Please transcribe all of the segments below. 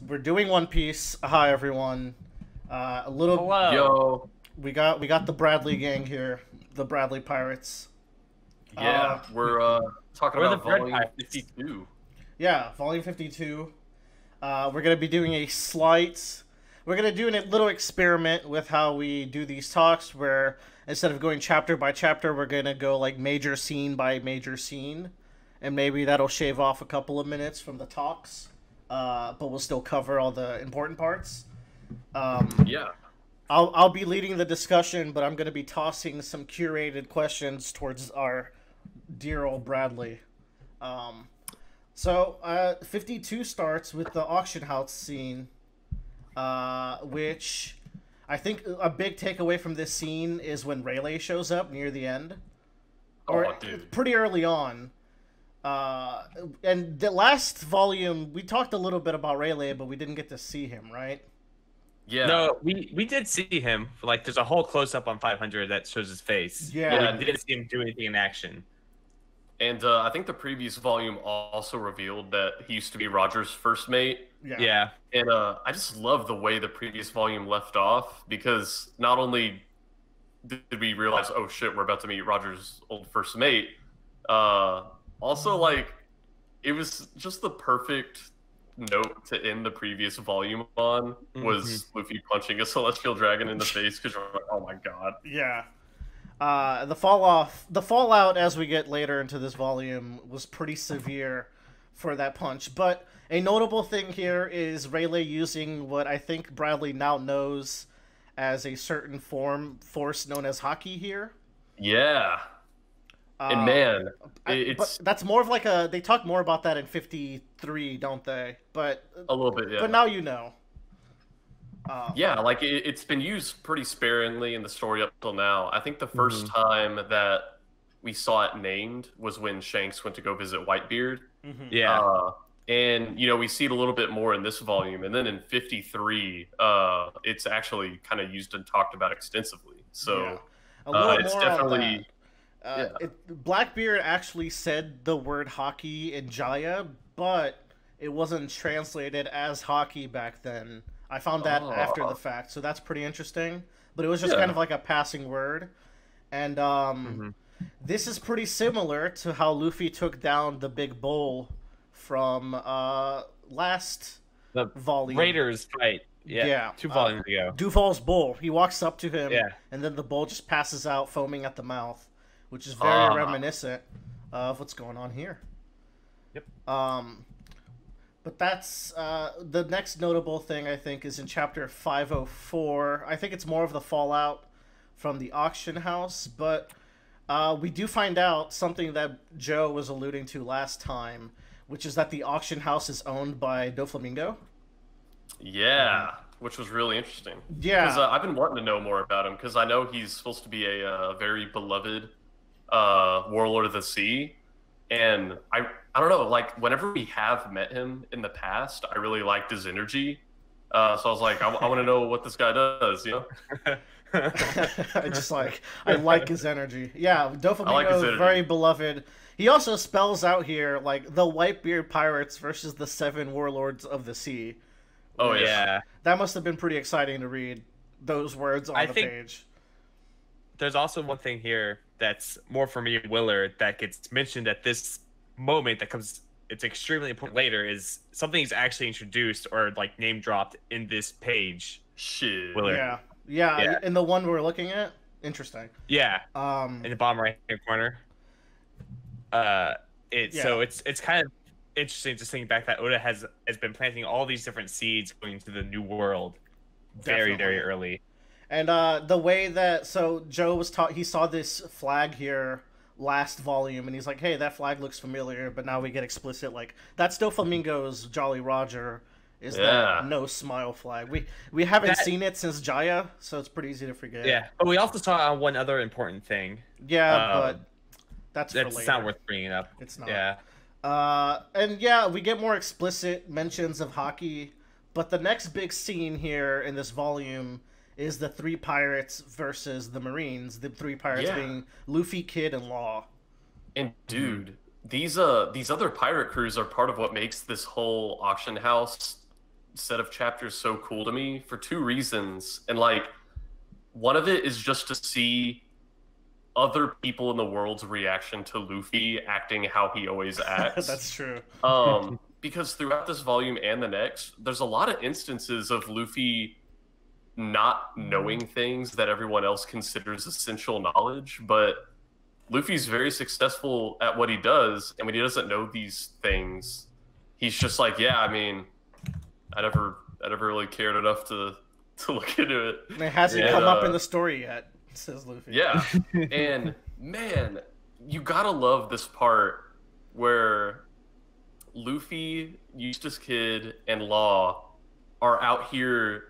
We're doing One Piece. Hi everyone. A little. Hello. Yo, We got the Bradley gang here. The Bradley Pirates. yeah, we're talking We're the about Bread volume Pirates. 52. Yeah, volume 52. We're gonna be doing a slight. We're gonna do a little experiment with how we do these talks, where instead of going chapter by chapter, we're gonna go like major scene by major scene, and maybe that'll shave off a couple of minutes from the talks. But we'll still cover all the important parts. Yeah, I'll be leading the discussion, but I'm going to be tossing some curated questions towards our dear old Bradley. So 52 starts with the auction house scene, which I think a big takeaway from this scene is when Rayleigh shows up near the end, or dude. pretty early on. And the last volume, we talked a little bit about Rayleigh, but we didn't get to see him, right? Yeah. No, we did see him. Like, there's a whole close up on 500 that shows his face. Yeah. But we didn't see him do anything in action. And I think the previous volume also revealed that he used to be Roger's first mate. Yeah. And I just love the way the previous volume left off, because not only did we realize, oh shit, we're about to meet Roger's old first mate, also, like, it was just the perfect note to end the previous volume on, was Luffy punching a celestial dragon in the face, because you're like, oh my god. Yeah. The fallout as we get later into this volume was pretty severe for that punch. But a notable thing here is Rayleigh using what I think Bradley now knows as a certain force known as Haki here. Yeah. And man, but that's more of like a. They talk more about that in 53, don't they? But a little bit, yeah. But now you know. Yeah, like it's been used pretty sparingly in the story up till now. I think the first time that we saw it named was when Shanks went to go visit Whitebeard. Yeah. And you know, we see it a little bit more in this volume, and then in 53, it's actually kind of used and talked about extensively. So it's definitely. Blackbeard actually said the word hockey in Jaya, but it wasn't translated as hockey back then. I found that after the fact, so that's pretty interesting. But it was just kind of like a passing word. And this is pretty similar to how Luffy took down the big bull from last volume. Raiders fight. Yeah. 2 volumes ago. Duval's bull. He walks up to him, and then the bull just passes out, foaming at the mouth, which is very reminiscent of what's going on here. Yep. But that's the next notable thing, I think, is in chapter 504. I think it's more of the fallout from the auction house, but we do find out something that Joe was alluding to last time, which is that the auction house is owned by Doflamingo. Yeah, which was really interesting. Yeah. Because I've been wanting to know more about him, because I know he's supposed to be a very beloved warlord of the sea. And I don't know, like, whenever we have met him in the past, I really liked his energy. So I was like, I want to know what this guy does, you know? I like his energy. Yeah, Doflamingo is very beloved. He also spells out here, like, the Whitebeard Pirates versus the 7 Warlords of the Sea. Oh, yeah. That must have been pretty exciting to read those words on the page. There's also one thing here that's more for me and Willard that gets mentioned at this moment that comes, it's extremely important later, is something's actually introduced or like name dropped in this page. Shit. Willard. Yeah. In the one we're looking at? Interesting. Yeah. In the bottom right hand corner. So it's kind of interesting just thinking back that Oda has been planting all these different seeds going to the new world very, very early. And the way that Joe was taught, he saw this flag here last volume, and he's like, "Hey, that flag looks familiar." But now we get explicit, like that's Doflamingo's Jolly Roger. Is that no smile flag? We haven't seen it since Jaya, so it's pretty easy to forget. Yeah, but we also saw one other important thing. Yeah, but that's for later. Not worth bringing up. It's not. Yeah. And we get more explicit mentions of hockey, but the next big scene here in this volume is the 3 pirates versus the Marines. The 3 pirates being Luffy, Kid, and Law. And dude, these other pirate crews are part of what makes this whole auction house set of chapters so cool to me for two reasons. And like one of it is just to see other people in the world's reaction to Luffy acting how he always acts. That's true. Because throughout this volume and the next, there's a lot of instances of Luffy not knowing things that everyone else considers essential knowledge, but Luffy's very successful at what he does, and when he doesn't know these things, he's just like, yeah, I mean, I never really cared enough to look into it. And it hasn't come up in the story yet, says Luffy. Yeah, and man, you gotta love this part where Luffy, Eustace Kid, and Law are out here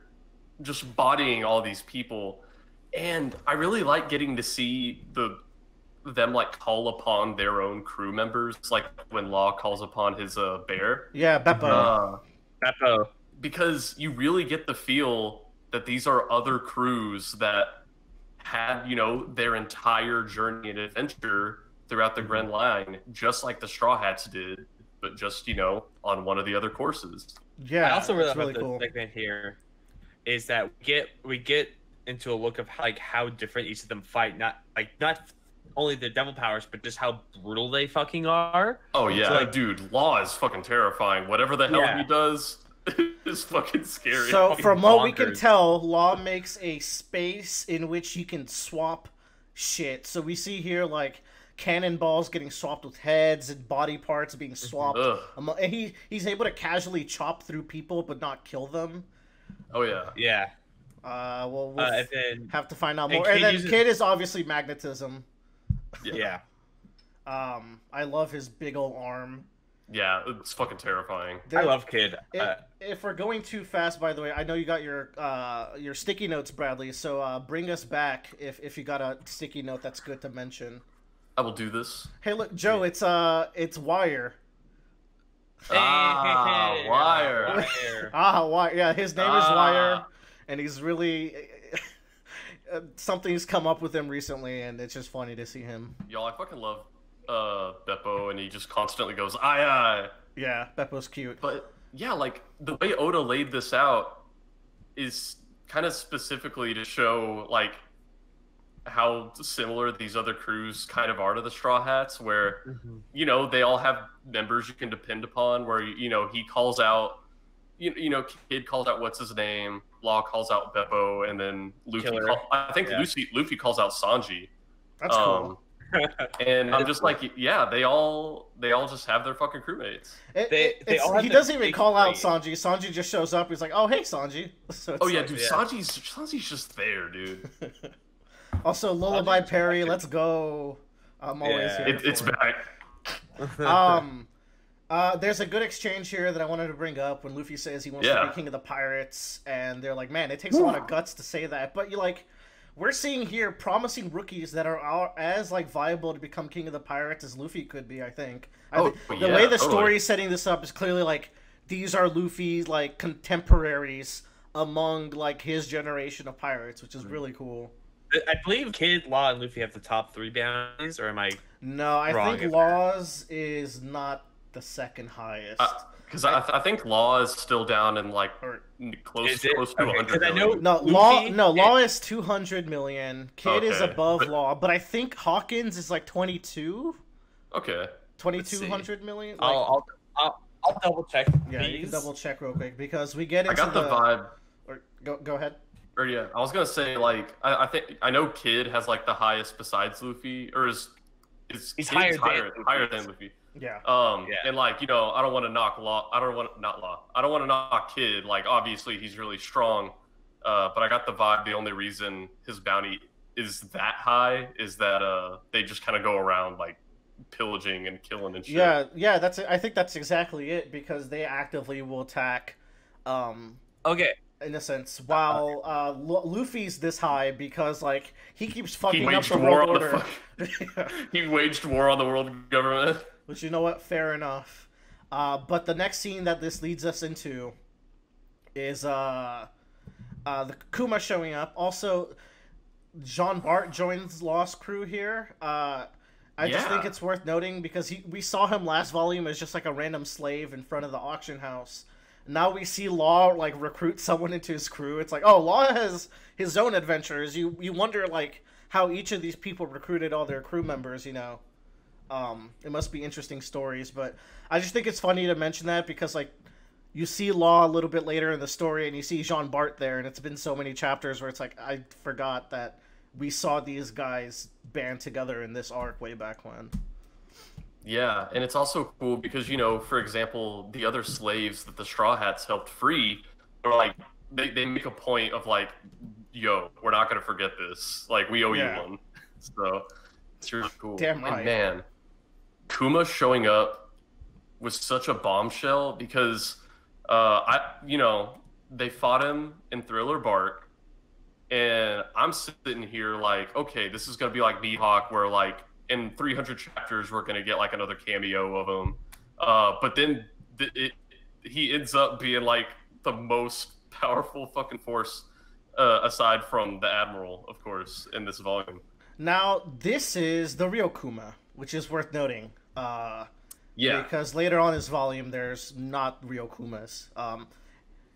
just bodying all these people, and I really like getting to see them like call upon their own crew members, like when Law calls upon his bear. Yeah, Beppo. Beppo. Because you really get the feel that these are other crews that had, you know, their entire journey and adventure throughout the Grand Line, just like the Straw Hats did, but just, you know, on one of the other courses. Yeah, I also really love really this cool. segment here is that we get into a look of how different each of them fight, not only their devil powers, but just how brutal they fucking are. Oh yeah, So, like, dude, Law is fucking terrifying. Whatever the hell he does is fucking scary. So Fucking from what we can bonkers. tell, Law makes a space in which you can swap shit. So we see here like cannonballs getting swapped with heads and body parts being swapped. And he's able to casually chop through people but not kill them. Oh yeah. Yeah. We'll And then, have to find out and more. And Kid then uses- Kid is obviously magnetism. yeah. I love his big ol' arm. Yeah, it's fucking terrifying. I love Kid. If we're going too fast, by the way, I know you got your sticky notes, Bradley. So bring us back if you got a sticky note that's good to mention. I will do this. Hey, look, Joe, it's Wire. Wire. Wire. Wire. Yeah, his name is Wire, and he's really something's come up with him recently, and it's just funny to see him. Y'all, I fucking love Beppo, and he just constantly goes, aye, aye. Yeah, Beppo's cute. But yeah, like the way Oda laid this out is kind of specifically to show like how similar these other crews kind of are to the Straw Hats, where you know they all have members you can depend upon. Where you know he calls out, you know, Kid calls out what's his name, Law calls out Beppo, and then Luffy. I think Luffy calls out Sanji. That's cool. And I'm just like, yeah, they all just have their fucking crewmates. He doesn't even call out Sanji. Sanji just shows up. He's like, "Oh, hey, Sanji." So oh yeah, dude, Sanji's just there, dude. Also, Lullaby Perry, let's go. I'm always here. It's back. There's a good exchange here that I wanted to bring up when Luffy says he wants to be king of the pirates, and they're like, "Man, it takes a lot of guts to say that." But we're seeing here promising rookies that are as like viable to become king of the pirates as Luffy could be. I think. The way the story is setting this up is clearly like these are Luffy's like contemporaries among like his generation of pirates, which is really cool. I believe Kid, Law, and Luffy have the top 3 bounties, or am I? No, I think Law's is not the second highest. Because I think Law is still down in like close to 100 million. Law is 200 million. Kid is above Law, but I think Hawkins is like 22. Okay. 2200 million. Like, I'll double check. Yeah, you can double check real quick because we get into I got the vibe. Or go ahead. Or yeah, I was gonna say like I know Kid has like the highest besides Luffy, or is he's higher than Luffy. Yeah. And like, you know, I don't want to knock Law. I don't want to knock Kid. Like, obviously he's really strong, but I got the vibe. The only reason his bounty is that high is that they just kind of go around like pillaging and killing and shit. Yeah. I think that's exactly it because they actively will attack. Okay. In a sense, while Luffy's this high because like he keeps fucking up the war world on order. He waged war on the world government. Which, you know what, fair enough. But the next scene that this leads us into is the Kuma showing up. Also, Jean Bart joins Law's crew here. I just think it's worth noting because we saw him last volume as just like a random slave in front of the auction house. Now we see Law like recruit someone into his crew. It's like, oh, Law has his own adventures. You wonder like how each of these people recruited all their crew members. It must be interesting stories. But I just think it's funny to mention that because like you see Law a little bit later in the story, and you see Jean Bart there, and it's been so many chapters where it's like I forgot that we saw these guys band together in this arc way back when. Yeah, and it's also cool because, for example, the other slaves that the Straw Hats helped free are like, they make a point of like, yo, we're not going to forget this. Like, we owe you one. So, it's really cool. Damn right. And man, Kuma showing up was such a bombshell because, they fought him in Thriller Bark, and I'm sitting here like, okay, this is going to be like Mihawk where like, in 300 chapters, we're going to get like another cameo of him. But then he ends up being like the most powerful fucking force, aside from the Admiral, of course, in this volume. Now, this is the real Kuma, which is worth noting. Yeah. Because later on in this volume, there's not real Kumas.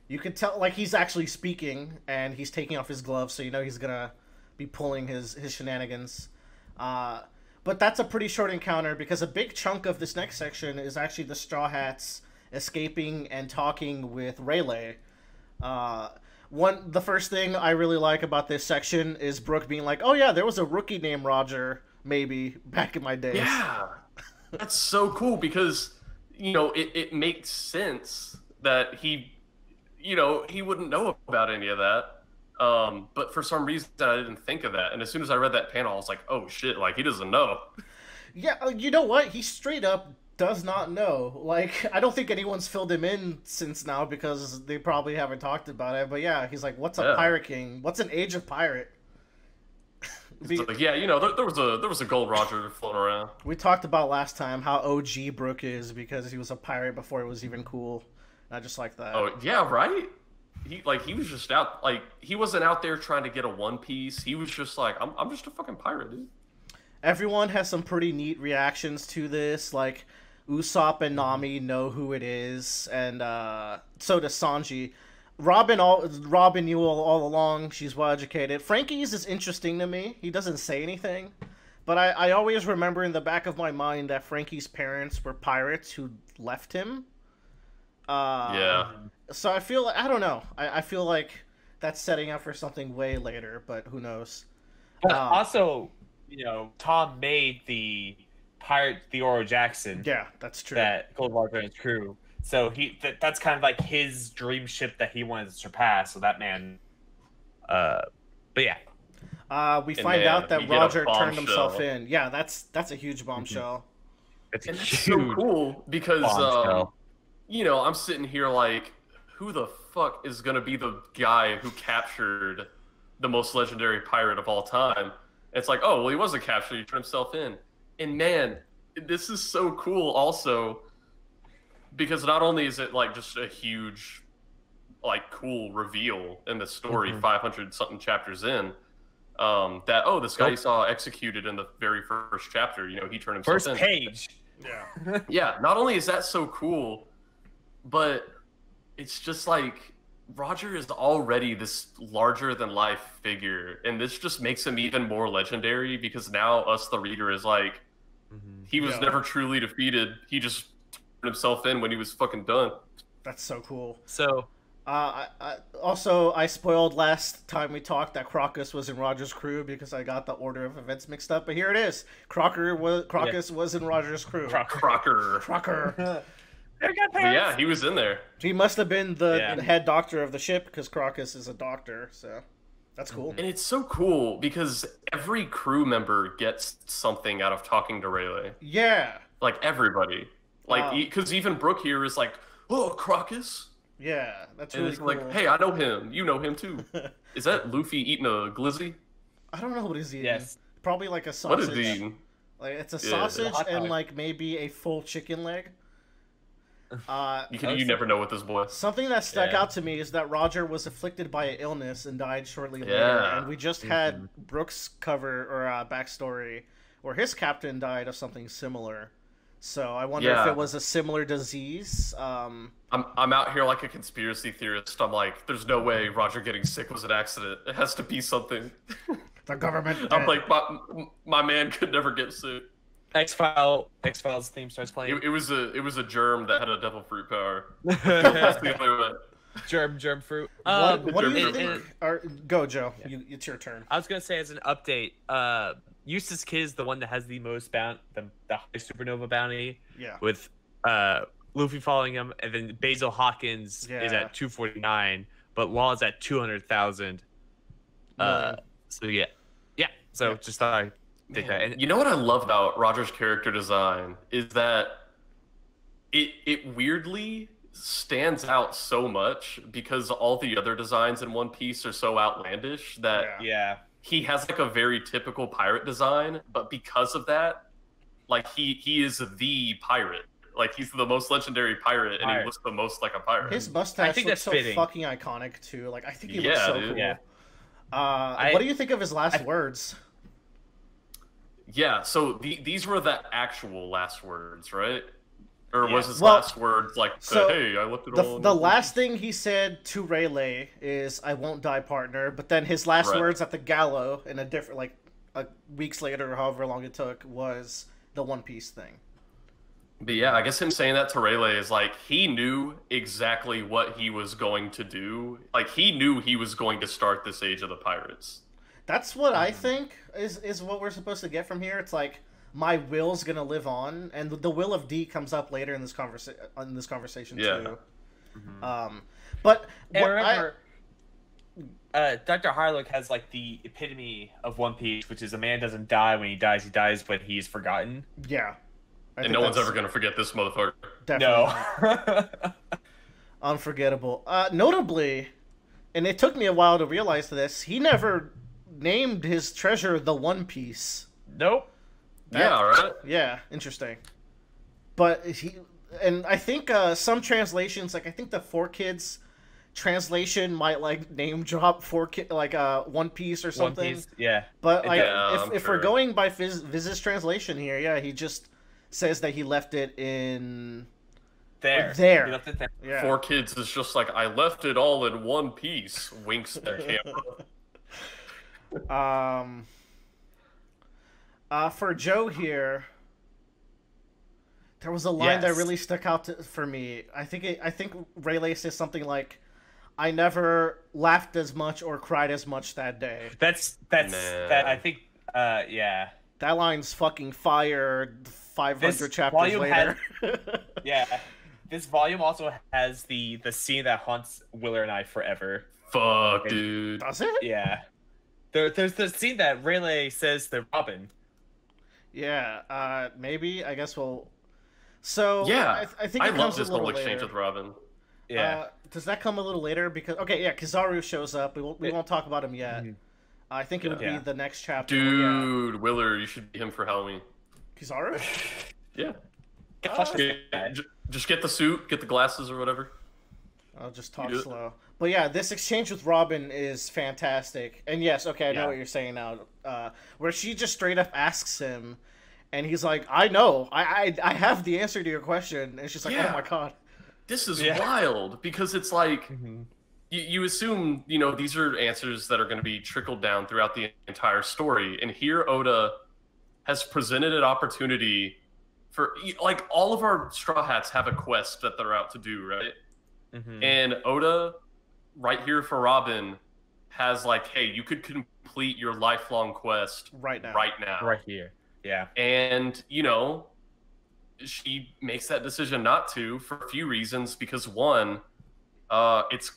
You can tell, like, he's actually speaking, and he's taking off his gloves, so you know he's going to be pulling his shenanigans. But that's a pretty short encounter because a big chunk of this next section is actually the Straw Hats escaping and talking with Rayleigh. The first thing I really like about this section is Brooke being like, "Oh yeah, there was a rookie named Roger, maybe back in my days." Yeah, that's so cool because it makes sense that he wouldn't know about any of that. But for some reason I didn't think of that, and as soon as I read that panel I was like, oh shit, like he doesn't know. Yeah, you know what, he straight up does not know. Like, I don't think anyone's filled him in since now because they probably haven't talked about it, but yeah, he's like, what's a pirate king, what's an age of pirate? Like, yeah, there was a gold Roger floating around. We talked about last time how OG Brooke is because he was a pirate before it was even cool. I just like that. Oh yeah, right. He was just out, like, he wasn't out there trying to get a One Piece. He was just like, I'm just a fucking pirate, dude. Everyone has some pretty neat reactions to this. Like, Usopp and Nami know who it is, and so does Sanji. Robin knew all along. She's well educated. Frankie's is interesting to me. He doesn't say anything, but I always remember in the back of my mind that Frankie's parents were pirates who left him. Yeah. So I feel like, I don't know. I feel like that's setting up for something way later, but who knows? But also, Tom made the pirate Theodore Jackson. Yeah, that's true. That Gold Roger and his crew. So that's kind of like his dream ship that he wanted to surpass. So that man. But yeah. We find out that Roger turned himself in. Yeah, that's a huge bombshell. It's and that's so cool because I'm sitting here like, who the fuck is gonna be the guy who captured the most legendary pirate of all time? It's like, oh well, he wasn't captured, he turned himself in. And man, this is so cool also because not only is it like just a huge, like, cool reveal in the story, 500 something chapters in, that this guy you saw executed in the very first chapter, he turned himself in. First page. Yeah. Yeah, not only is that so cool, but it's just like Roger is already this larger than life figure, and this just makes him even more legendary because now us, the reader, is like, he was never truly defeated. He just turned himself in when he was fucking done. That's so cool. So, I spoiled last time we talked that Crocus was in Roger's crew because I got the order of events mixed up, but here it is. Crocus was in Roger's crew. Crocker. Yeah, he was in there. He must have been the head doctor of the ship because Crocus is a doctor, so that's cool. And it's so cool because every crew member gets something out of talking to Rayleigh. Yeah. Like, everybody. Like, because even Brooke here is like, oh, Crocus. Yeah, that's really really cool. Like, hey, I know him. You know him too. Is that Luffy eating a glizzy? I don't know what he's eating. Yes. Probably like a sausage. What is he eating? Like, it's a sausage and like maybe a full chicken leg. You never know with this boy. Something that stuck out to me is that Roger was afflicted by an illness and died shortly later, and we just had Brooks' cover or backstory where his captain died of something similar. So I wonder if it was a similar disease. I'm out here like a conspiracy theorist. I'm like, there's no way Roger getting sick was an accident. It has to be something. The government. I'm like, my man could never get sick. X-Files theme starts playing. It was a germ that had a devil fruit power. That's the only way. Germ fruit. What do you think? Go, Joe. Yeah. It's your turn. I was gonna say as an update, Eustace Kid is the one that has the most the high supernova bounty. Yeah. With Luffy following him, and then Basil Hawkins is at 249, but Law's at 200,000. So yeah. So just thought I did that. And you know what I love about Roger's character design is that it weirdly stands out so much because all the other designs in One Piece are so outlandish that he has like a very typical pirate design, but because of that, like he is the pirate. Like he's the most legendary pirate, and he looks the most like a pirate. His mustache looks so fucking iconic too. Like I think he looks so cool. Yeah. What do you think of his last words? Yeah, so these were the actual last words, right? Or was his last words like, hey, I left it all... The last thing he said to Rayleigh is, I won't die, partner. But then his last words at the gallows, in a different, like, weeks later, or however long it took, was the One Piece thing. But yeah, I guess him saying that to Rayleigh is like, he knew exactly what he was going to do. Like, he knew he was going to start this Age of the Pirates. That's what I think is what we're supposed to get from here. It's like, my will's gonna live on, and the will of D comes up later in this conversation too. Mm-hmm. But remember, Dr. Harlock has like the epitome of One Piece, which is a man doesn't die. When he dies, but he's forgotten. Yeah, and no one's ever gonna forget this motherfucker. Definitely no. Unforgettable. Notably, and it took me a while to realize this, he never named his treasure the One Piece. Nope. Yeah, interesting. But and I think some translations, like I think the 4Kids translation might like name drop One Piece or something. One Piece, yeah. But like if we're going by Viz's translation here, he just says that he left it in there. He left it there. Yeah. 4Kids is just like, I left it all in one piece. Winks at their camera. For Joe here, there was a line that really stuck out for me. I think Rayleigh says something like, "I never laughed as much or cried as much that day." That I think. Yeah. That line's fucking fire. 500 chapters later. This volume also has the scene that haunts Willer and I forever. Fuck, dude. Does it? Yeah. There's the scene that Rayleigh says to Robin. Yeah, maybe. I guess we'll. So yeah, I think I love this whole exchange with Robin. Yeah. Does that come a little later? Because Kizaru shows up. We won't talk about him yet. Mm-hmm. I think it would be the next chapter. Dude, Willer, you should be him for Halloween. Kizaru? Yeah. Just get the suit, get the glasses or whatever. I'll just talk slow. But yeah, this exchange with Robin is fantastic. And yes, I know what you're saying now. Where she just straight up asks him, and he's like, I know. I have the answer to your question. And she's like, oh my god. This is wild. Because it's like, you assume, these are answers that are going to be trickled down throughout the entire story. And here Oda has presented an opportunity for, like, all of our Straw Hats have a quest that they're out to do, right? Mm-hmm. And Oda, right here for Robin, has like, hey, you could complete your lifelong quest right now. Right here. Yeah. And, she makes that decision not to for a few reasons. Because one, it's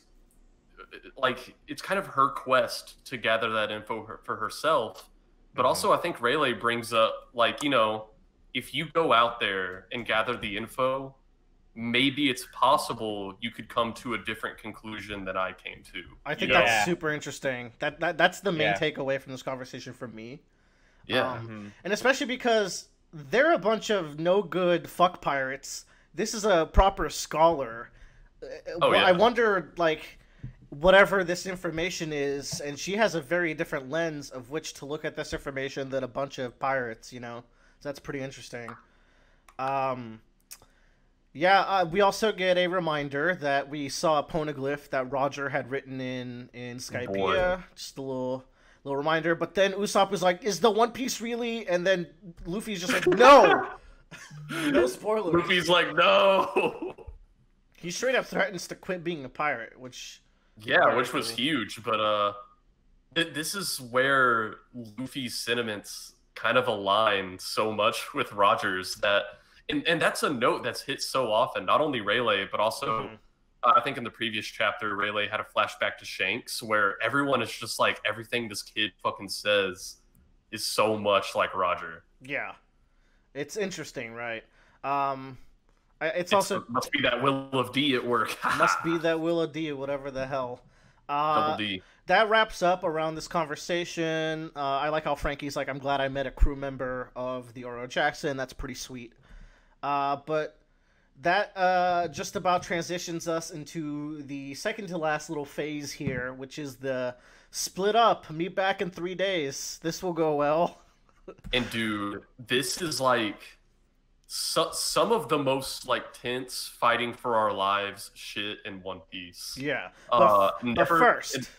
kind of her quest to gather that info for herself. But also I think Rayleigh brings up, like, if you go out there and gather the info, maybe it's possible you could come to a different conclusion than I came to. I think that's super interesting. That's the main takeaway from this conversation for me. Yeah. And especially because they're a bunch of no good fuck pirates. This is a proper scholar. I wonder, like, whatever this information is, and she has a very different lens of which to look at this information than a bunch of pirates, So that's pretty interesting. Um, yeah, we also get a reminder that we saw a poneglyph that Roger had written in Skypiea. Boy. Just a little reminder. But then Usopp was like, "Is the One Piece really?" And then Luffy's just like, "No, no spoilers." Luffy's like, no. He straight up threatens to quit being a pirate, which Which was huge. But this is where Luffy's sentiments kind of align so much with Rogers that. And that's a note that's hit so often, not only Rayleigh, but also, I think in the previous chapter, Rayleigh had a flashback to Shanks, where everyone is just like, everything this kid fucking says is so much like Roger. Yeah. It's interesting, right? It's also... Must be that Will of D at work. Must be that Will of D, whatever the hell. Double D. That wraps up around this conversation. I like how Frankie's like, I'm glad I met a crew member of the Oro Jackson. That's pretty sweet. But that just about transitions us into the second to last little phase here, which is the split up, meet back in 3 days. This will go well. And dude, this is like some of the most like tense fighting for our lives shit in One Piece. Yeah. But first...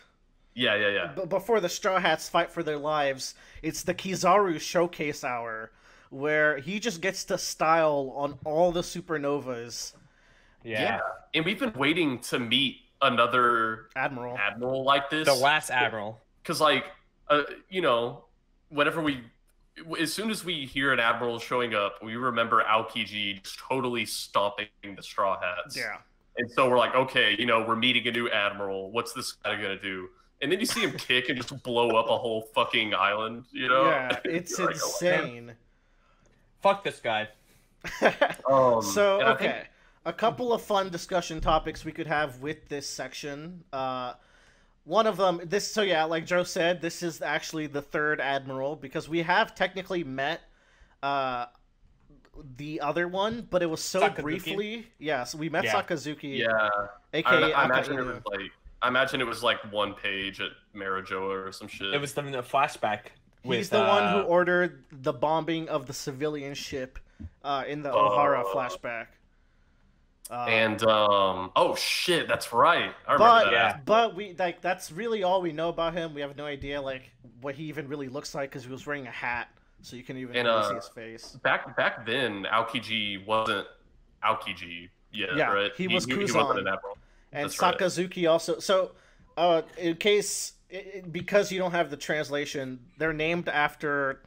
Yeah. But before the Straw Hats fight for their lives, it's the Kizaru Showcase Hour, where he just gets to style on all the supernovas. Yeah. And we've been waiting to meet another admiral like this. The last admiral. Because, like, whenever as soon as we hear an admiral showing up, we remember Aokiji just totally stomping the Straw Hats. Yeah. And so we're like, okay, we're meeting a new admiral. What's this guy going to do? And then you see him kick and just blow up a whole fucking island, Yeah, it's like, insane. Fuck this guy. So, okay. A couple of fun discussion topics we could have with this section. One of them, like Joe said, this is actually the third admiral, because we have technically met the other one, but it was so Sakazuki. briefly. Yeah, so we met Sakazuki. Yeah. AKA I imagine it was like one page at Marijoa or some shit. It was the flashback. He's the one who ordered the bombing of the civilian ship in the O'Hara flashback. Oh shit, that's right. I remember that. But we that's really all we know about him. We have no idea like what he even really looks like, because he was wearing a hat, so you can even really see his face. Back then, Aokiji wasn't Aokiji yet, right? He was Kuzan. He wasn't an admiral. And that's Sakazuki also. So, in case, because you don't have the translation, they're named after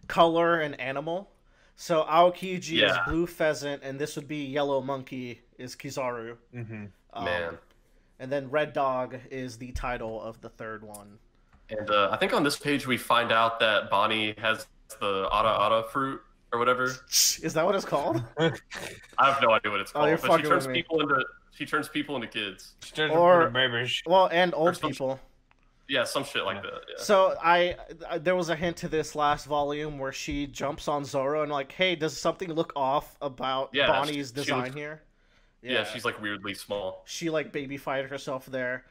color and animal. So Aokiji is blue pheasant, and this would be yellow monkey is Kizaru. Mm-hmm. Man. And then red dog is the title of the third one. And I think on this page we find out that Bonnie has the Ara fruit or whatever. Is that what it's called? I have no idea what it's called. But she turns people into kids. And old people. Yeah, some shit like that. Yeah. So there was a hint to this last volume where she jumps on Zoro and like, hey, does something look off about Bonnie's design here? Yeah, she's like weirdly small. She like babyfied herself there.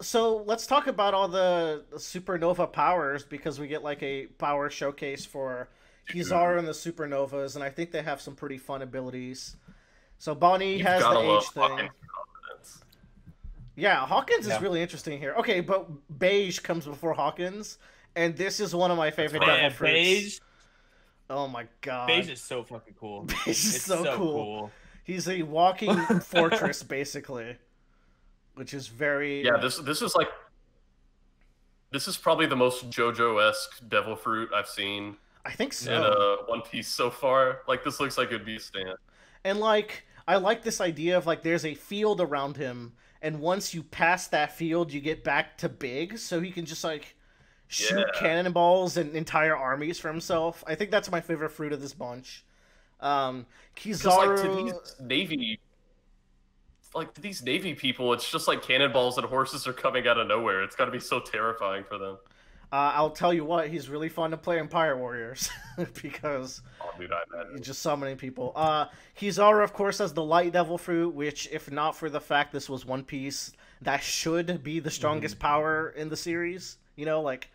So let's talk about all the supernova powers, because we get like a power showcase for Kizaru and the supernovas, and I think they have some pretty fun abilities. So Bonnie has the age thing. Yeah, Hawkins is really interesting here. Okay, but Beige comes before Hawkins, and this is one of my favorite devil fruits. Beige. Oh my god. Beige is so fucking cool. Beige is so cool. He's a walking fortress, basically, which is very. Yeah, this is probably the most JoJo-esque devil fruit I've seen. I think so. In One Piece so far, like this looks like it'd be a stand. And like, I like this idea of like there's a field around him, and once you pass that field, you get back to big, so he can just like shoot cannonballs and entire armies for himself. I think that's my favorite fruit of this bunch. Kizaru, to these navy people, it's just like cannonballs and horses are coming out of nowhere. It's got to be so terrifying for them. I'll tell you what, he's really fun to play in Pirate Warriors because just summoning people. Kizaru, of course, has the Light Devil Fruit, which, if not for the fact this was One Piece, that should be the strongest power in the series. You know, like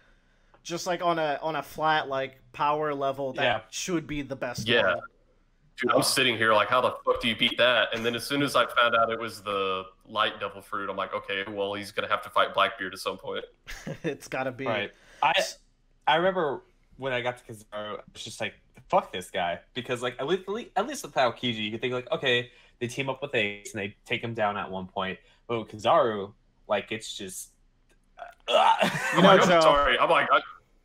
just like on a flat like power level, that should be the best one. Dude, I'm sitting here like, how the fuck do you beat that? And then as soon as I found out it was the light devil fruit, I'm like, okay, well, he's gonna have to fight Blackbeard at some point. It's gotta be. Right. I remember when I got to Kizaru, I was just like, fuck this guy. Because, like, at least with Aokiji, you could think, like, okay, they team up with Ace and they take him down at one point. But with Kizaru, like, it's just. You know, Joe.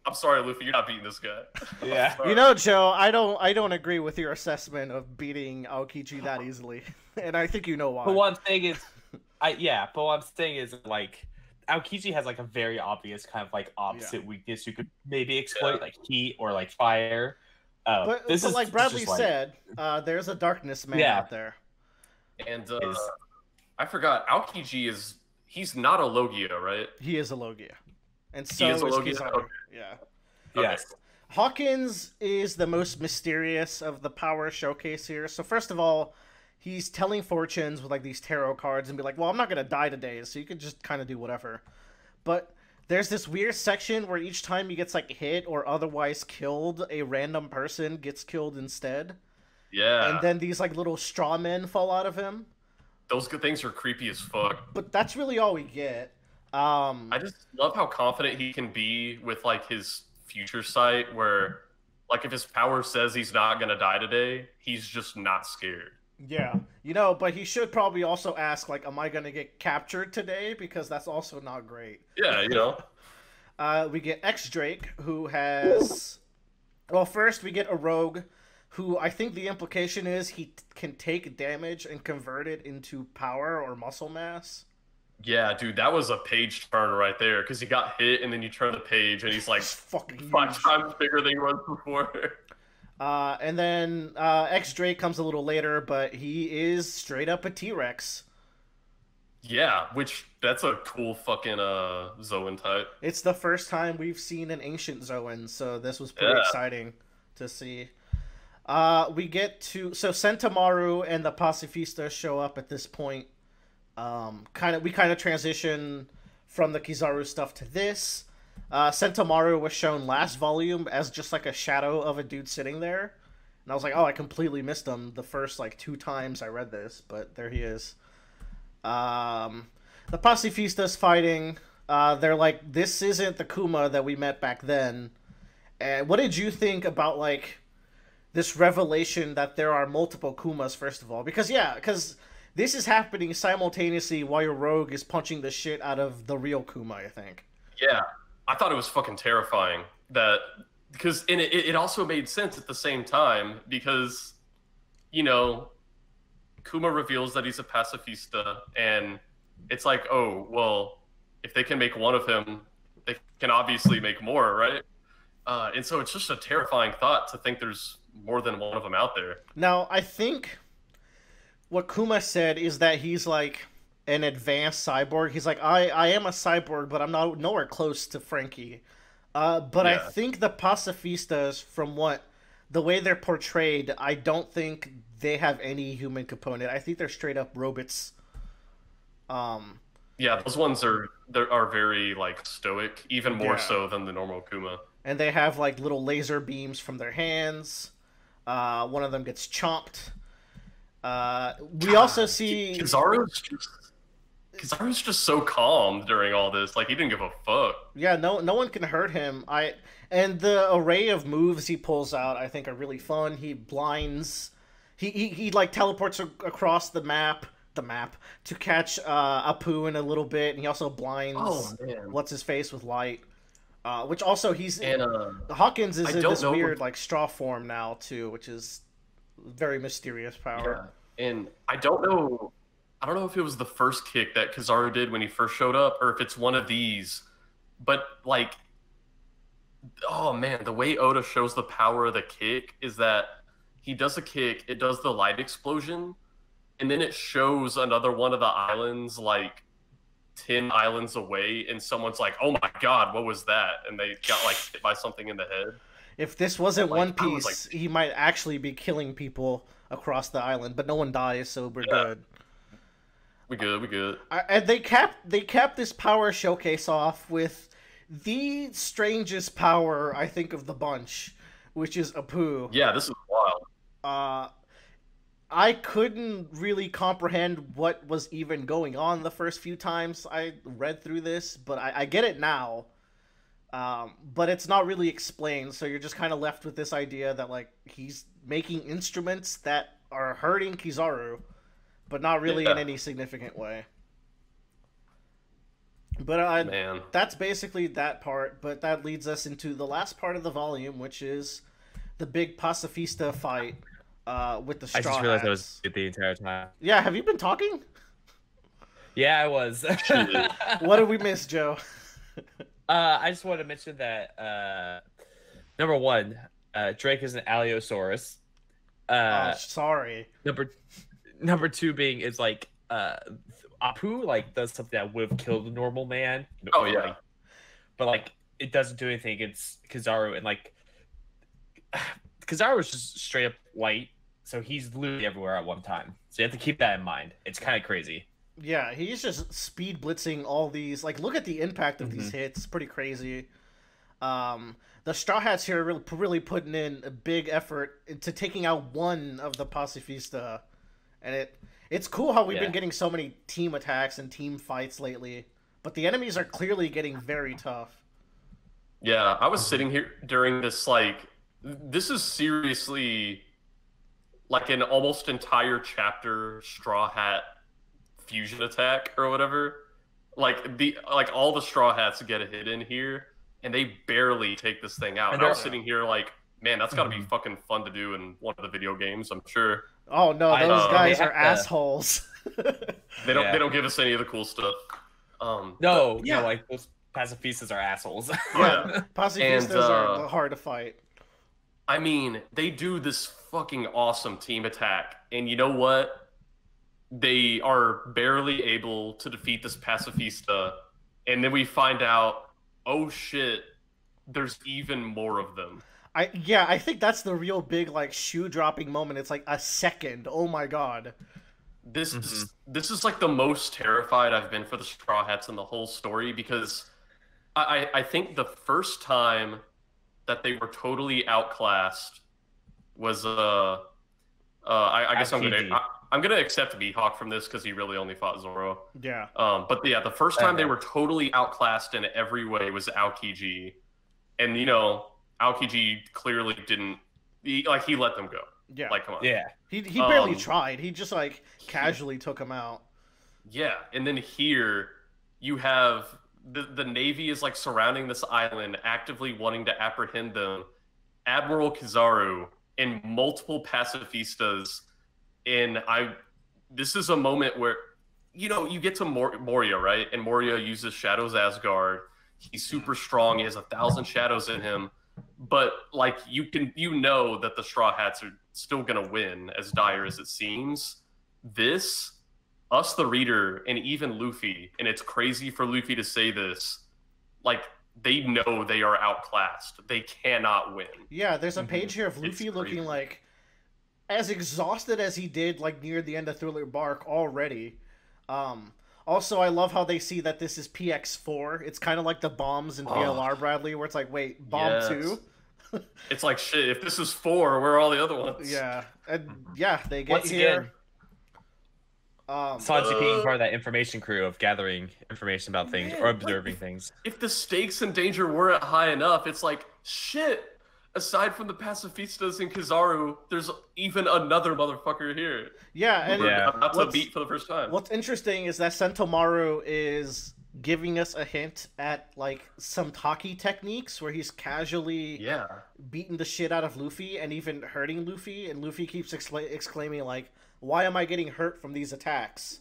I'm sorry, Luffy, you're not beating this guy. Yeah. You know, Joe, I don't agree with your assessment of beating Aokiji that easily. And I think you know why. But what I'm saying is, like, Aokiji has, like, a very obvious kind of, like, opposite weakness you could maybe exploit, like heat or, like, fire. But like Bradley said, there's a darkness man out there. And I forgot, Aokiji he's not a Logia, right? He is a Logia. And so is Kizaru. Okay. Yeah. Yes. Hawkins is the most mysterious of the power showcase here. So first of all, he's telling fortunes with like these tarot cards and be like, well, I'm not going to die today, so you can just kind of do whatever. But there's this weird section where each time he gets like hit or otherwise killed, a random person gets killed instead. Yeah. And then these like little straw men fall out of him. Those good things are creepy as fuck. But that's really all we get. I just love how confident he can be with like his future sight, where like if his power says he's not gonna die today, he's just not scared. Yeah, you know, but he should probably also ask like, am I gonna get captured today? Because that's also not great. Yeah, you know. We get X Drake, who has, well, first we get a rogue, who I think the implication is he can take damage and convert it into power or muscle mass. Yeah, dude, that was a page turn right there, because he got hit and then you turn the page and he's like fucking 5 times bigger than he was before. And then X Drake comes a little later, but he is straight up a T-Rex. Yeah, that's a cool fucking Zoan type. It's the first time we've seen an ancient Zoan, so this was pretty exciting to see. We get to Sentomaru and the Pacifista show up at this point. We kind of transition from the Kizaru stuff to this. Sentomaru was shown last volume as just like a shadow of a dude sitting there, and I was like, oh, I completely missed him the first like 2 times I read this, but there he is. The Pacifistas fighting. They're like, this isn't the Kuma that we met back then. And what did you think about like this revelation that there are multiple Kumas? First of all, because this is happening simultaneously while your rogue is punching the shit out of the real Kuma, I think. Yeah, I thought it was fucking terrifying. Because it also made sense at the same time, because, you know, Kuma reveals that he's a pacifista, and it's like, oh, well, if they can make one of him, they can obviously make more, right? And so it's just a terrifying thought to think there's more than one of them out there. Now, I think what Kuma said is that he's like an advanced cyborg. He's like, I am a cyborg, but I'm nowhere close to Frankie. But I think the Pacifistas, from the way they're portrayed, I don't think they have any human component. I think they're straight up robots. Yeah, those ones are very like stoic, even more so than the normal Kuma. And they have like little laser beams from their hands. One of them gets chomped. We also see Kizaru's just so calm during all this. Like, he didn't give a fuck. Yeah, no one can hurt him. And the array of moves he pulls out, I think, are really fun. He blinds. He like teleports across the map to catch Apu in a little bit, and he also blinds what's his face with light. Which also Hawkins is in this weird like straw form now too, which is very mysterious power. Yeah. And I don't know if it was the first kick that Kizaru did when he first showed up, or if it's one of these. But like, oh man, the way Oda shows the power of the kick is that he does a kick, it does the light explosion, and then it shows another one of the islands like 10 islands away, and someone's like, oh my god, what was that? And they got like hit by something in the head. If this wasn't One Piece, he might actually be killing people across the island, but no one dies, so we're good. We good. And they capped this power showcase off with the strangest power, I think, of the bunch, which is Apu. Yeah, this is wild. I couldn't really comprehend what was even going on the first few times I read through this, but I get it now. But it's not really explained, so you're just kind of left with this idea that like he's making instruments that are hurting Kizaru, but not really in any significant way. But Man. that's basically that part. But that leads us into the last part of the volume, which is the big pacifista fight with the straw I just realized hats. I was good the entire time. Yeah, have you been talking? Yeah, I was. What did we miss, Joe? I just wanted to mention that number one, Drake is an Allosaurus. Sorry. Number two being is like Apu like does something that would have killed a normal man. Oh yeah. But like it doesn't do anything against Kizaru, and like Kizaru is just straight up light, so he's literally everywhere at one time. So you have to keep that in mind. It's kind of crazy. Yeah, he's just speed blitzing all these. Like, look at the impact of these hits. Pretty crazy. The Straw Hats here are really putting in a big effort into taking out one of the Pacifista. And it's cool how we've been getting so many team attacks and team fights lately. But the enemies are clearly getting very tough. Yeah, I was sitting here during this, like, this is seriously like an almost entire chapter Straw Hat fusion attack or whatever. Like all the Straw Hats get a hit in here, and they barely take this thing out. And I was sitting here like, man, that's got to be fucking fun to do in one of the video games, I'm sure. Oh no, those guys are assholes. They don't give us any of the cool stuff. No, like those pacifistas are assholes. Yeah, pacifistas are hard to fight. I mean, they do this fucking awesome team attack, and you know what? They are barely able to defeat this pacifista, and then we find out, oh shit, there's even more of them. I think that's the real big like shoe dropping moment. It's like a second. Oh my god. This is like the most terrified I've been for the Straw Hats in the whole story, because I think the first time that they were totally outclassed was I guess I'm gonna accept Mihawk from this because he really only fought Zoro. Yeah. But yeah, the first time they were totally outclassed in every way was Aokiji, and you know Aokiji clearly didn't. He let them go. Yeah. Like, come on. Yeah. He barely tried. He just like casually took him out. Yeah, and then here you have the Navy is like surrounding this island, actively wanting to apprehend them. Admiral Kizaru and multiple pacifistas, and this is a moment where, you know, you get to Moria, right? And Moria uses Shadows Asgard. He's super strong. He has 1,000 shadows in him. But like you know that the Straw Hats are still gonna win, as dire as it seems. Us, the reader, and even Luffy, and it's crazy for Luffy to say this, like, they know they are outclassed. They cannot win. Yeah, there's a page here of Luffy looking like as exhausted as he did like near the end of Thriller Bark already. Also, I love how they see that this is PX4. It's kind of like the bombs in VLR, Bradley, where it's like, wait, bomb 2? It's like, shit, if this is 4, where are all the other ones? Yeah, and yeah, they get Once here. again, Sanji being part of that information crew of gathering information about things or observing things. If the stakes and danger weren't high enough, it's like, shit, aside from the pacifistas and Kizaru, there's even another motherfucker here. Yeah, and about to beat for the first time. What's interesting is that Sentomaru is giving us a hint at like some Taki techniques where he's casually beating the shit out of Luffy and even hurting Luffy, and Luffy keeps exclaiming like, why am I getting hurt from these attacks?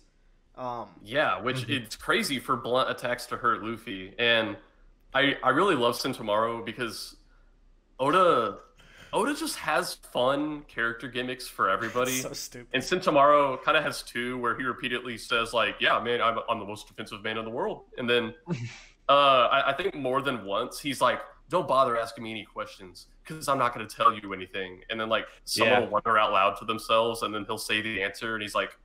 Which it's crazy for blunt attacks to hurt Luffy. And I really love Sentomaru because Oda just has fun character gimmicks for everybody. So stupid. And Sentomaru kind of has two where he repeatedly says like, yeah, man, I'm the most defensive man in the world. And then I think more than once he's like, don't bother asking me any questions because I'm not going to tell you anything. And then like someone will wonder out loud to themselves, and then he'll say the answer, and he's like,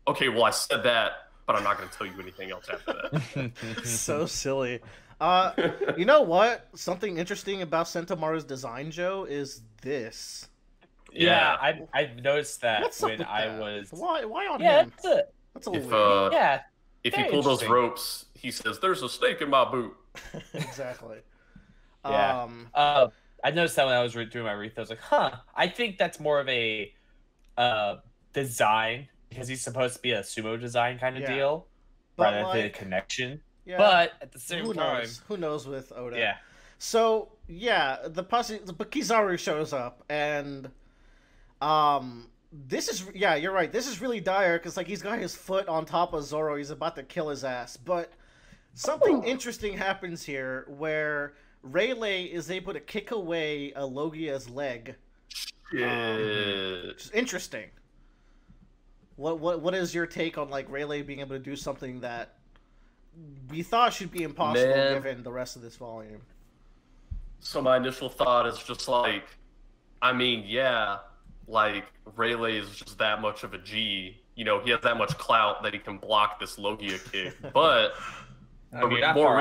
okay, well I said that, but I'm not going to tell you anything else after that. So silly. You know what? Something interesting about Sentomaru's design, Joe, is this. Yeah, I've noticed that What's when up with I that? was. Why on Yeah, him? That's a If little weird. Yeah, if you very pull those interesting. ropes, he says, "There's a snake in my boot." Exactly. Yeah. I noticed that when I was doing my read, I was like, huh, I think that's more of a uh design because he's supposed to be a sumo design kind of Yeah. deal But rather than a like, connection. yeah, But at the same who time, knows? Who knows with Oda? yeah. So yeah, but Kizaru shows up, and this is yeah, you're right. This is really dire because like he's got his foot on top of Zoro. He's about to kill his ass, but something interesting happens here where Rayleigh is able to kick away a Logia's leg. Yeah. Which is interesting. What is your take on like Rayleigh being able to do something that we thought should be impossible given the rest of this volume? So my initial thought is just like, I mean, yeah, like Rayleigh is just that much of a G. You know, he has that much clout that he can block this Logia kick. But more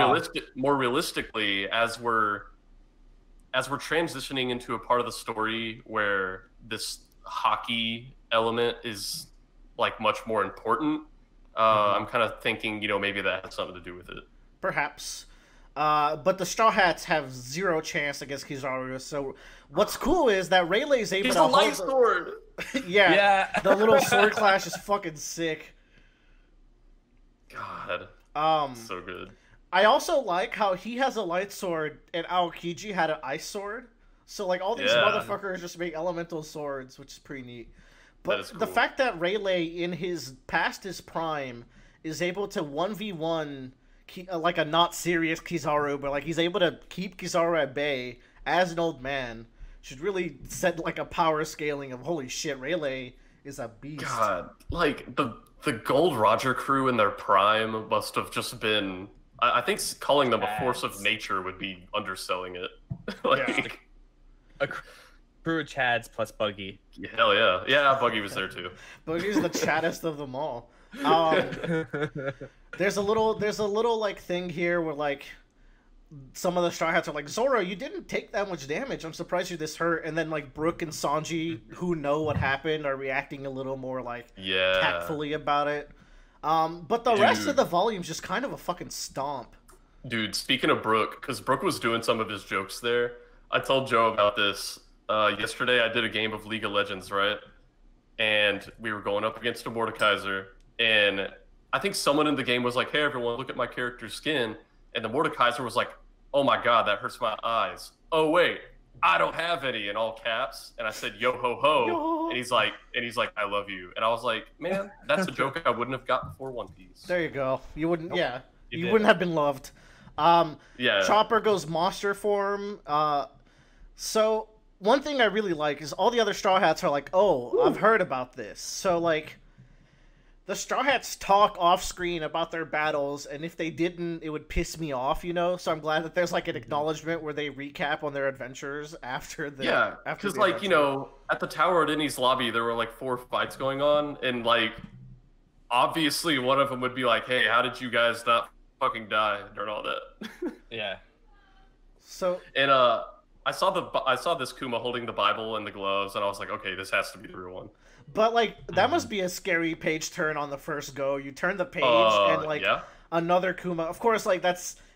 realistically, as we're transitioning into a part of the story where this hockey element is like much more important, I'm kind of thinking, you know, maybe that has something to do with it. Perhaps. But the Straw Hats have zero chance against Kizaru. So what's cool is that Rayleigh is able He's to a light sword. yeah, the little sword clash is fucking sick. God, so good. I also like how he has a light sword and Aokiji had an ice sword. So like all these motherfuckers just make elemental swords, which is pretty neat. But cool. The fact that Rayleigh in past his prime is able to 1v1 like a not serious Kizaru, but like he's able to keep Kizaru at bay as an old man should really set like a power scaling of holy shit, Rayleigh is a beast. God, like the Gold Roger crew in their prime must have just been. I think calling them a force of nature would be underselling it. Like, a crew of Chads plus Buggy. Hell yeah, yeah. Buggy was there too. Buggy's the chattest of them all. There's a little like thing here where like some of the Straw Hats are like, Zoro, you didn't take that much damage. I'm surprised you're this hurt. And then like Brook and Sanji, who know what happened, are reacting a little more like tactfully about it. But the rest of the volume's just kind of a fucking stomp. Dude, speaking of Brook, because Brook was doing some of his jokes there, I told Joe about this yesterday. I did a game of League of Legends, right? And we were going up against a Mordekaiser, and I think someone in the game was like, hey, everyone, look at my character's skin. And the Mordekaiser was like, oh my god, that hurts my eyes. Oh, wait, I don't have any, in all caps. And I said, yo ho ho. Yo. And he's like, I love you. And I was like, man, that's a joke I wouldn't have got before One Piece. There you go. You wouldn't, you did. wouldn't have been loved. Yeah. Chopper goes monster form. So one thing I really like is all the other Straw Hats are like, oh, I've heard about this. So like, the Straw Hats talk off screen about their battles, and if they didn't, it would piss me off, you know. So I'm glad that there's like an acknowledgement where they recap on their adventures after the because like you know, at the tower at Innie's lobby, there were like 4 fights going on, and like obviously one of them would be like, hey, how did you guys not fucking die during all that? Yeah. So and I saw this Kuma holding the Bible and the gloves, and I was like, okay, this has to be the real one. But like that must be a scary page turn on the first go. You turn the page and like another Kuma. Of course, like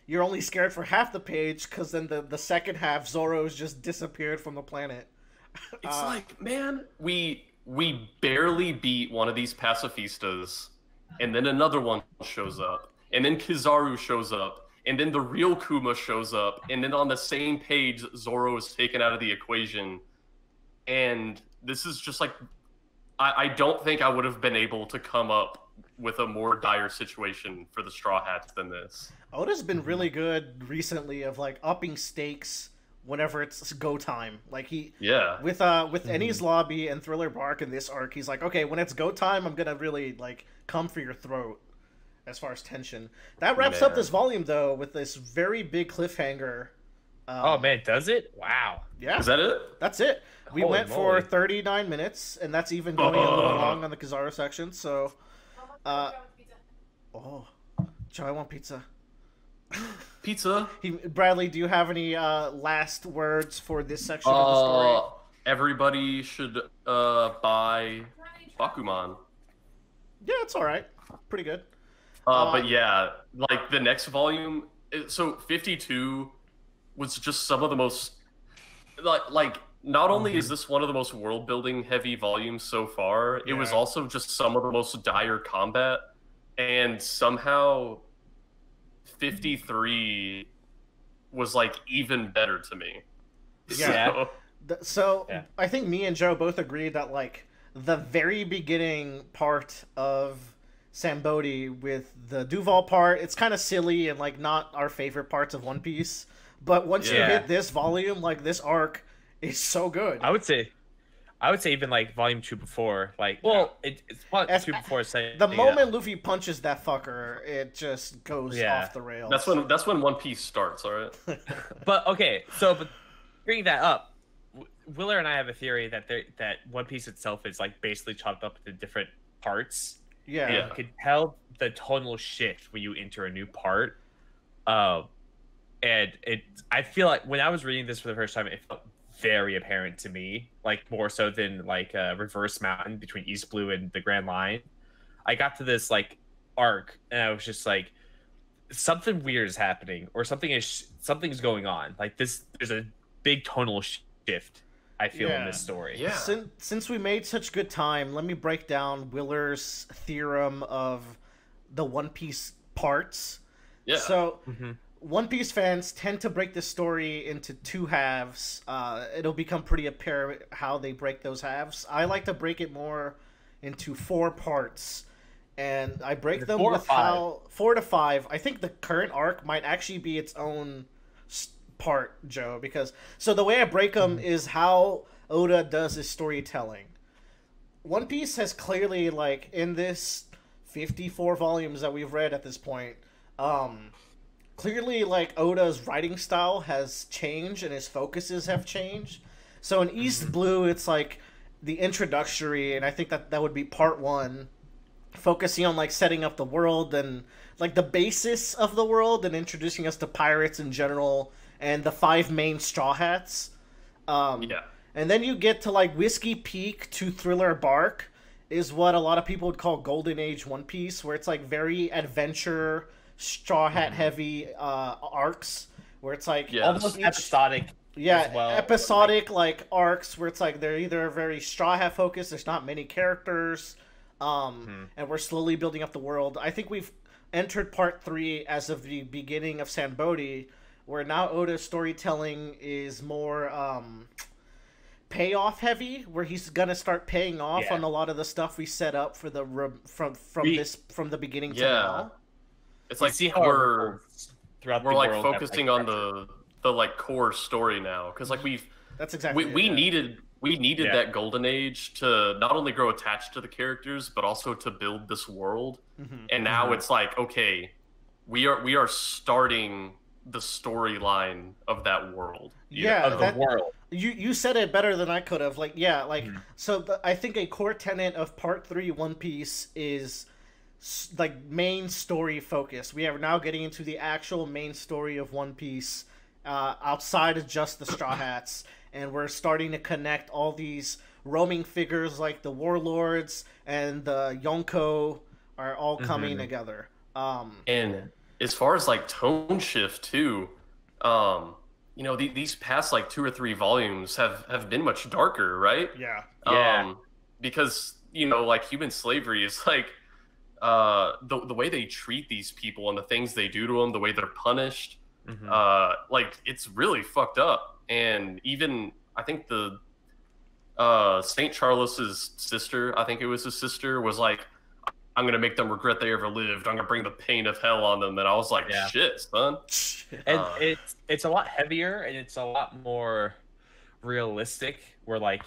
you're only scared for half the page because then the second half Zoro's just disappeared from the planet. It's like, man, we barely beat one of these pacifistas, and then another one shows up, and then Kizaru shows up, and then the real Kuma shows up, and then on the same page Zoro is taken out of the equation, and this is just like. I don't think I would have been able to come up with a more dire situation for the Straw Hats than this. Oda's been really good recently of like upping stakes whenever it's go time. Like with Ennie's Lobby and Thriller Bark in this arc, he's like, okay, when it's go time, I'm gonna really like come for your throat as far as tension. That wraps up this volume though with this very big cliffhanger. Oh man, does it? Wow. Yeah. Is that it? That's it. We went for 39 minutes, and that's even going a little long on the Kizaru section, so... Joe, I want pizza. Pizza? Bradley, do you have any last words for this section of the story? everybody should buy Bakuman. Yeah, it's all right. Pretty good. But yeah, like the next volume. So 52 was just some of the most like. Not only is this one of the most world building heavy volumes so far, it was also just some of the most dire combat, and somehow 53 was like even better to me. Yeah. So I think me and Joe both agreed that like the very beginning part of Sanbaody with the Duval part, it's kind of silly and like not our favorite parts of One Piece. But once you hit this volume, like this arc is so good. I would say even like volume 2 before, like, well, it's volume 2 before saying the moment Luffy punches that fucker, it just goes off the rails. That's when One Piece starts, all right. But okay, but bringing that up, Willer and I have a theory that One Piece itself is like basically chopped up into different parts. Yeah. You could tell the tonal shift when you enter a new part. And I feel like when I was reading this for the first time, it felt very apparent to me, like more so than like Reverse Mountain between East Blue and the Grand Line. I got to this like arc, and I was just like, something weird is happening, or something's going on. Like there's a big tonal shift, I feel, in this story. Yeah. Since we made such good time, let me break down Willer's theorem of the One Piece parts. Yeah. So, One Piece fans tend to break the story into two halves. It'll become pretty apparent how they break those halves. I like to break it more into 4 parts. And I break them with 4 to 5. I think the current arc might actually be its own part, Joe, because so the way I break them is how Oda does his storytelling. One Piece has clearly, like, in this 54 volumes that we've read at this point, clearly, like, Oda's writing style has changed and his focuses have changed. So in East Blue, it's like the introductory, and I think that would be part 1, focusing on like setting up the world and like the basis of the world and introducing us to pirates in general and the 5 main Straw Hats. And then you get to like Whiskey Peak to Thriller Bark is what a lot of people would call Golden Age One Piece, where it's like very adventure, Straw Hat heavy arcs, where it's like almost episodic. Yeah, well. episodic like arcs where it's like they're either very Straw Hat focused, there's not many characters, and we're slowly building up the world. I think we've entered part 3 as of the beginning of Sanbaody, where now Oda's storytelling is more payoff heavy, where he's gonna start paying off on a lot of the stuff we set up for the from the beginning to now. It's like we're like focusing on the like core story now, because like we needed that golden age to not only grow attached to the characters but also to build this world. And now it's like, okay, we are starting the storyline of that world. World. You said it better than I could have. Like, so I think a core tenet of part 3 One Piece is like main story focus. We are now getting into the actual main story of One Piece, outside of just the Straw Hats, and we're starting to connect all these roaming figures like the Warlords and the Yonko are all coming together. And as far as like tone shift too, you know, these past like 2 or 3 volumes have been much darker, right? Because, you know, like human slavery is like the way they treat these people and the things they do to them, the way they're punished, like it's really fucked up. And even I think the St. Charles's sister, I think it was his sister, was like, I'm gonna make them regret they ever lived. I'm gonna bring the pain of hell on them. And I was like, shit, son. And it's a lot heavier and it's a lot more realistic. Where like,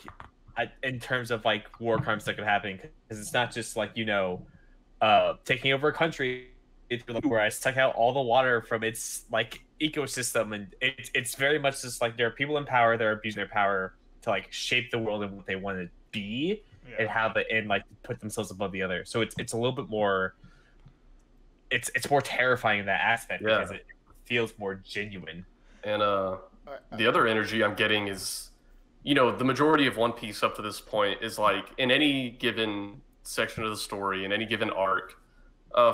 in terms of like war crimes that could happen, because it's not just like, you know, taking over a country where I suck out all the water from its like ecosystem, and it's very much just like there are people in power that are abusing their power to like shape the world and what they want to be. And have it and like put themselves above the other. So it's a little bit more. It's more terrifying in that aspect because it feels more genuine. And the other energy I'm getting is the majority of One Piece up to this point is like in any given section of the story, in any given arc,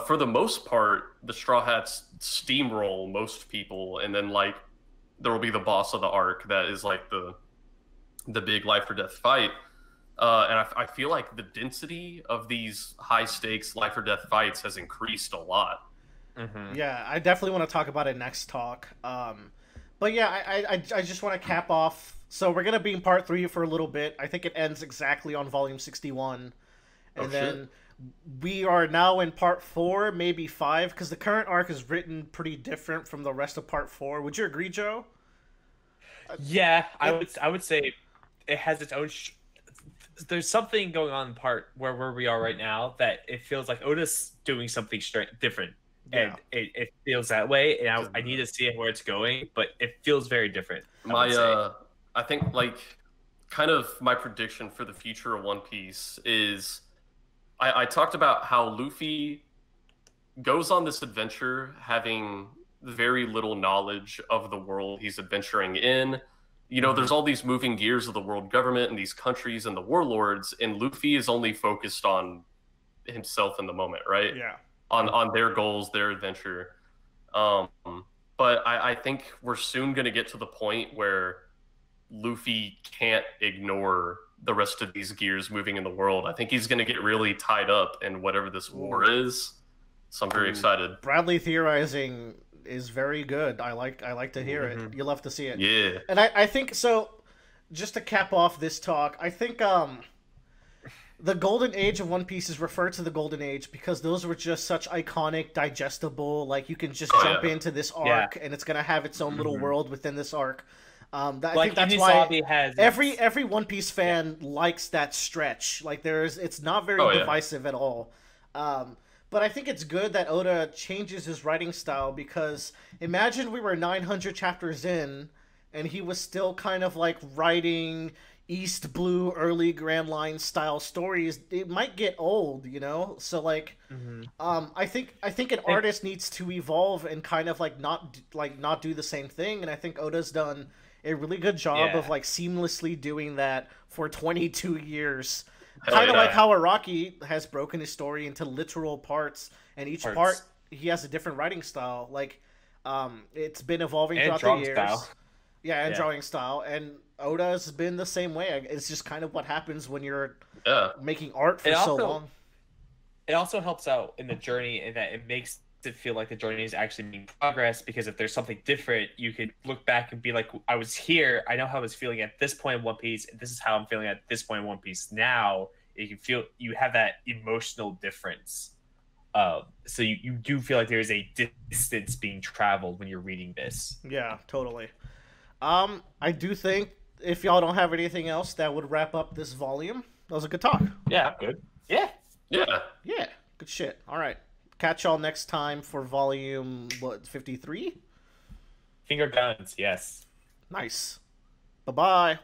for the most part, the Straw Hats steamroll most people, and then like there will be the boss of the arc that is like the big life or death fight. And I feel like the density of these high stakes life or death fights has increased a lot. Mm-hmm. Yeah, I definitely want to talk about it next talk. But yeah, I just want to cap off. So we're gonna be in part 3 for a little bit. I think it ends exactly on volume 61, and then we are now in part 4, maybe 5, because the current arc is written pretty different from the rest of part 4. Would you agree, Joe? Yeah, I would say it has its own. There's something going on in part where we are right now that it feels like Oda's doing something different, and it feels that way. And I need to see where it's going, but it feels very different. I think like kind of my prediction for the future of One Piece is I talked about how Luffy goes on this adventure having very little knowledge of the world he's adventuring in. There's all these moving gears of the world government and these countries and the warlords, and Luffy is only focused on himself in the moment, right? Yeah. On their goals, their adventure. But I think we're soon going to get to the point where Luffy can't ignore the rest of these gears moving in the world. I think he's going to get really tied up in whatever this war is. So I'm very excited. Bradley theorizing is very good. I like to hear it. You love to see it. Yeah. And I think so. Just to cap off this talk, I think the golden age of One Piece is referred to the golden age because those were just such iconic, digestible. Like you can just jump into this arc and it's gonna have its own little world within this arc. I think that's why every One Piece fan likes that stretch. Like it's not very divisive at all. But I think it's good that Oda changes his writing style because imagine we were 900 chapters in and he was still kind of like writing East Blue early Grand Line style stories. It might get old, So like, I think an artist needs to evolve and kind of not do the same thing. And I think Oda's done a really good job of like seamlessly doing that for 22 years. Kind of like how Araki has broken his story into literal parts, and each part he has a different writing style. Like, it's been evolving throughout the years. Style. Yeah, and drawing style. And Oda's been the same way. It's just kind of what happens when you're making art for so long. It also helps out in the journey in that it makes it feel like the journey is actually making progress, because if there's something different, you could look back and be like, I was here, I know how I was feeling at this point in One Piece, and this is how I'm feeling at this point in One Piece now. You can feel you have that emotional difference. So you do feel like there is a distance being traveled when you're reading this. Yeah, totally. I do think if y'all don't have anything else, that would wrap up this volume. That was a good talk. Yeah, good. Yeah. Good shit. All right. Catch y'all next time for volume 53? Finger guns, yes. Nice. Bye-bye.